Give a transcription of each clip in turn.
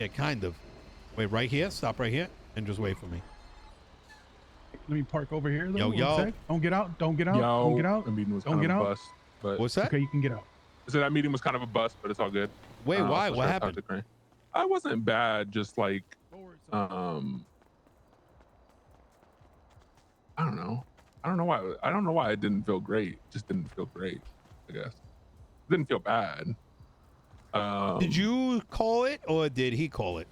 Yeah, kind of. Wait, right here. Stop right here and just wait for me. Let me park over here, though. Yo, one yo. sec. Don't get out. Don't get out. Yo, Don't get out. the meeting was Don't kind get of a out. bust, but What's that? Okay, you can get out. so that meeting was kind of a bust, but it's all good. Wait, why? So What I talked happened? to Crane. I wasn't bad, just like I don't know. I don't know why. I don't know why it didn't feel great. Just didn't feel great. I guess it didn't feel bad. Did you call it or did he call it?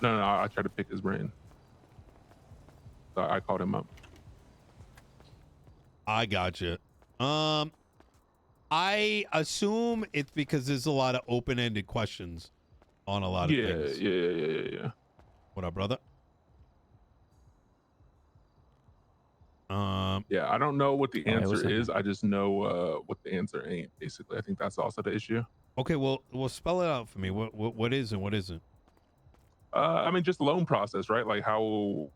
No. I tried to pick his brain. So I called him up. I gotcha. I assume it's because there's a lot of open-ended questions on a lot of things. Yeah. What up, brother? Yeah, I don't know what the what's answer up, is. I just know what the answer ain't. Basically, I think that's also the issue. Okay, well, spell it out for me. What is and what isn't? I mean, just loan process, right? Like how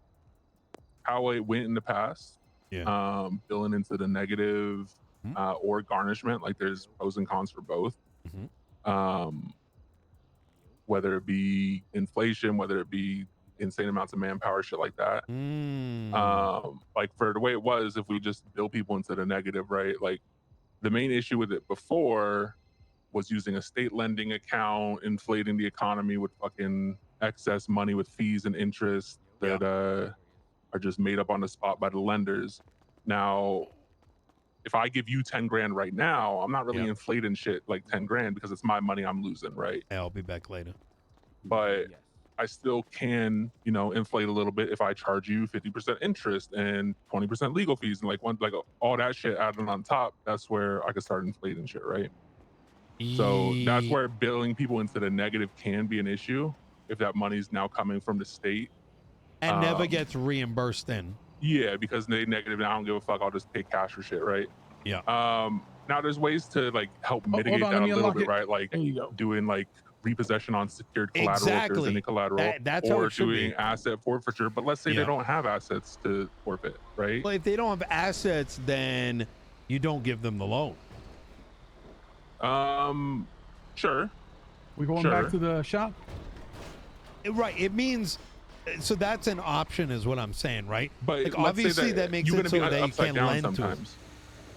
it went in the past. Yeah. Billing into the negative or garnishment. Like there's pros and cons for both. Whether it be inflation, whether it be insane amounts of manpower, shit like that. Like for the way it was, if we just bill people into the negative, right? Like the main issue with it before was using a state lending account, inflating the economy with fucking excess money with fees and interest that are just made up on the spot by the lenders. Now, if I give you 10 grand right now, I'm not really inflating shit like 10 grand because it's my money I'm losing, right? Yeah, I'll be back later. But I still can, inflate a little bit if I charge you 50% interest and 20% legal fees and like all that shit added on top. That's where I could start inflating shit, right? So that's where billing people into the negative can be an issue if that money's now coming from the state and never gets reimbursed then. Yeah, because they negative and I don't give a fuck. I'll just pay cash for shit, right? Yeah. Now there's ways to like help mitigate that a little bit, right? Like doing like repossession on secured collateral if there's any collateral, that's or how it should doing be. asset forfeiture. But let's say they don't have assets to forfeit, right? Well, if they don't have assets, then you don't give them the loan. Sure. We going back to the shop? Right. It means, so that's an option is what I'm saying, right? But like, obviously that makes it so that you can lend sometimes. to.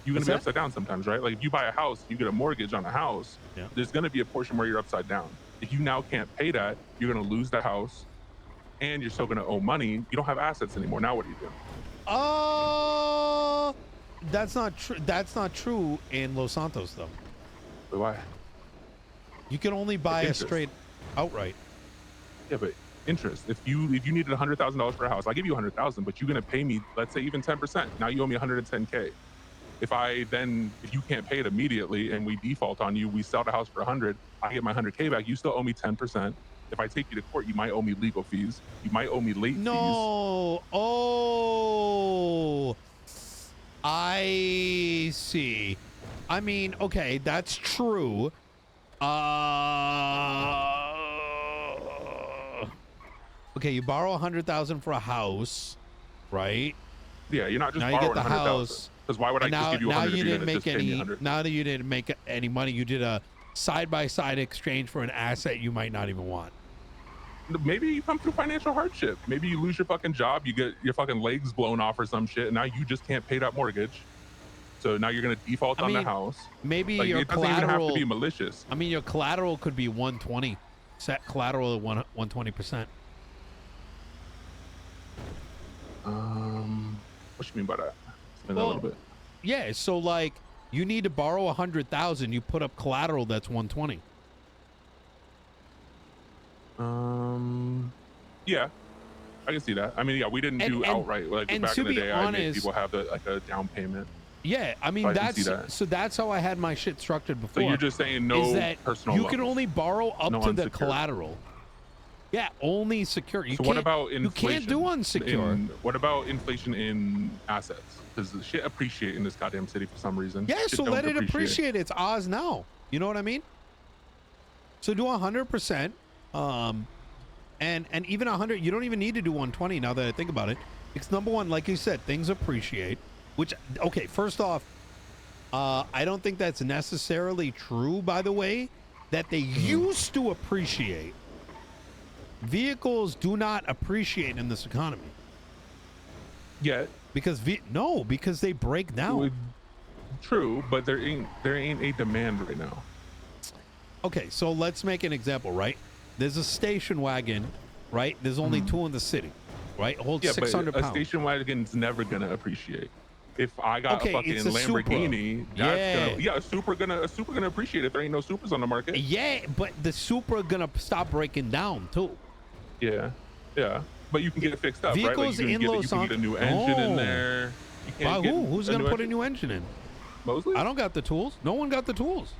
You're going to be upside down sometimes, right? Like if you buy a house, you get a mortgage on a house, there's going to be a portion where you're upside down. If you now can't pay that, you're going to lose the house and you're still going to owe money. You don't have assets anymore. Now what do you do? That's not true. That's not true in Los Santos though. But why? You can only buy a straight outright. Yeah, but interest. If you needed $100,000 for a house, I give you $100,000, but you're gonna pay me, let's say even 10%. Now you owe me $110K. If you can't pay it immediately and we default on you, we sell the house for 100. I get my 100K back. You still owe me 10%. If I take you to court, you might owe me legal fees. You might owe me late fees. Oh, I see. I mean, okay, that's true. Okay, you borrow 100,000 for a house, right? Yeah, you're not just now borrowing you get the 100,000. Because why would I just give you 100? Now you didn't make any. Now that you didn't make any money, you did a side-by-side exchange for an asset you might not even want. Maybe you come through financial hardship. Maybe you lose your fucking job, you get your fucking legs blown off or some shit, and now you just can't pay that mortgage. So now you're gonna default on the house. Maybe like, your it doesn't collateral even have to be malicious. I mean, your collateral could be 120. Set collateral at 120%. What you mean by that? Explain that a little bit. Yeah, so like you need to borrow 100,000, you put up collateral that's 120. Yeah, I can see that. I mean, yeah, we didn't do outright like back in the day. I made people have a down payment. Yeah, I mean so that's how I had my shit structured before. So you're just saying no is that personal you loans. can only borrow up to the collateral. Yeah, only secure. So what about inflation? You can't do unsecured. What about inflation in assets? Because the shit appreciate in this goddamn city for some reason. Yeah, so let it appreciate. It's Oz now. You know what I mean? So do 100%. And even 100, you don't even need to do 120 now that I think about it. Because number one, like you said, things appreciate. Which, okay, first off, I don't think that's necessarily true, by the way, that they used to appreciate. vehicles do not appreciate in this economy. Yet. Because because they break down. True, but there ain't a demand right now. Okay, so let's make an example, right? There's a station wagon, right? There's only two in the city, right? It holds 600 but pounds. A station wagon's never gonna appreciate. If I got a fucking Lamborghini, a Supra gonna appreciate if there ain't no Supras on the market. Yeah, but the Supra gonna stop breaking down too. Yeah, but you can get it fixed up, Vehicles right? Like you can get a new engine in there. Who's gonna put a new engine in? Mosley? I don't got the tools. No one got the tools.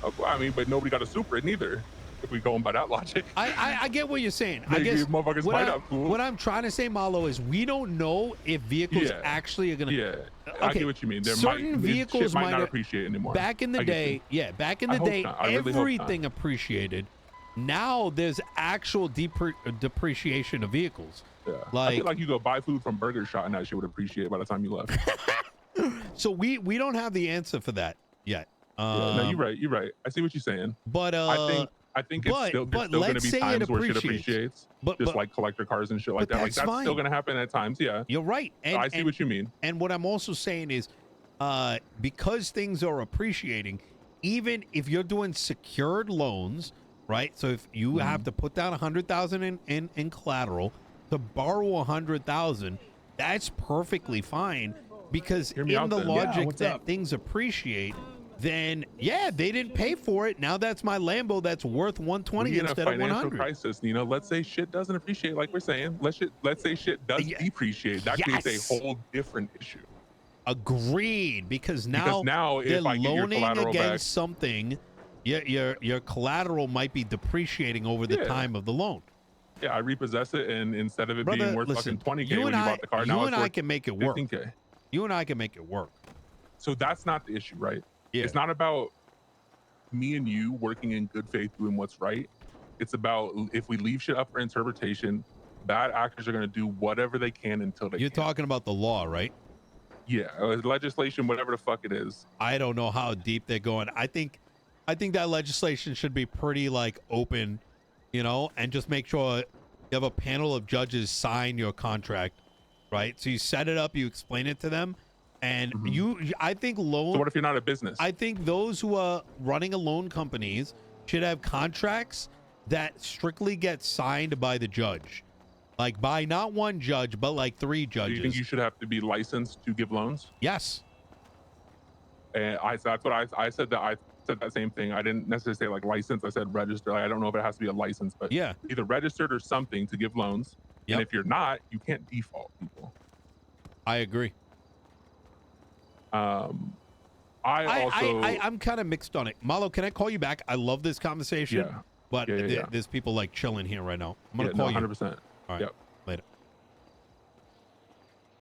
Oh, I mean, but nobody got a Supra neither. If we going by that logic, I get what you're saying. I guess what I'm trying to say, Marlo, is we don't know if vehicles actually are gonna. Yeah, I get what you mean. Certain vehicles might not appreciate anymore. Back in the day, everything appreciated. Now there's actual depreciation of vehicles. Yeah, I feel like you go buy food from Burger Shot and that shit would appreciate by the time you left. So we don't have the answer for that yet. No, you're right. I see what you're saying. But I think it's still going to be times where shit appreciates, just like collector cars and shit like that. Like that's still going to happen at times. Yeah, you're right. And, so I see what you mean. And what I'm also saying is, because things are appreciating, even if you're doing secured loans, right? So if you have to put down $100,000 in collateral to borrow $100,000, that's perfectly fine because in the logic that things appreciate. Then they didn't pay for it. Now that's my Lambo that's worth 120 instead of 100. In a financial crisis, let's say shit doesn't appreciate like we're saying. Let's say shit does depreciate. That creates a whole different issue. Agreed, because now if they're I get your loaning against back, something. Your collateral might be depreciating over the time of the loan. Yeah, I repossess it, and instead of it being worth fucking 20K when you bought the car, now you it's and I worth can make it work. 15K. You and I can make it work. So that's not the issue, right? Yeah. It's not about me and you working in good faith doing what's right. It's about if we leave shit up for interpretation, bad actors are going to do whatever they can until they You're talking about the law, right? Yeah, legislation, whatever the fuck it is. I don't know how deep they're going. I think that legislation should be pretty open, and just make sure you have a panel of judges sign your contract, right? So you set it up, you explain it to them. And I think loan. So what if you're not a business? I think those who are running a loan companies should have contracts that strictly get signed by the judge, by not one judge but 3 judges. Do you think you should have to be licensed to give loans? Yes. And that's what I said. I said that same thing. I didn't necessarily say license. I said registered. I don't know if it has to be a license, but either registered or something to give loans. And if you're not, you can't default people. I agree. I'm kind of mixed on it. Marlo, can I call you back? I love this conversation. Yeah. But there's people chilling here right now. I'm gonna call you. 100%. All right. Yep.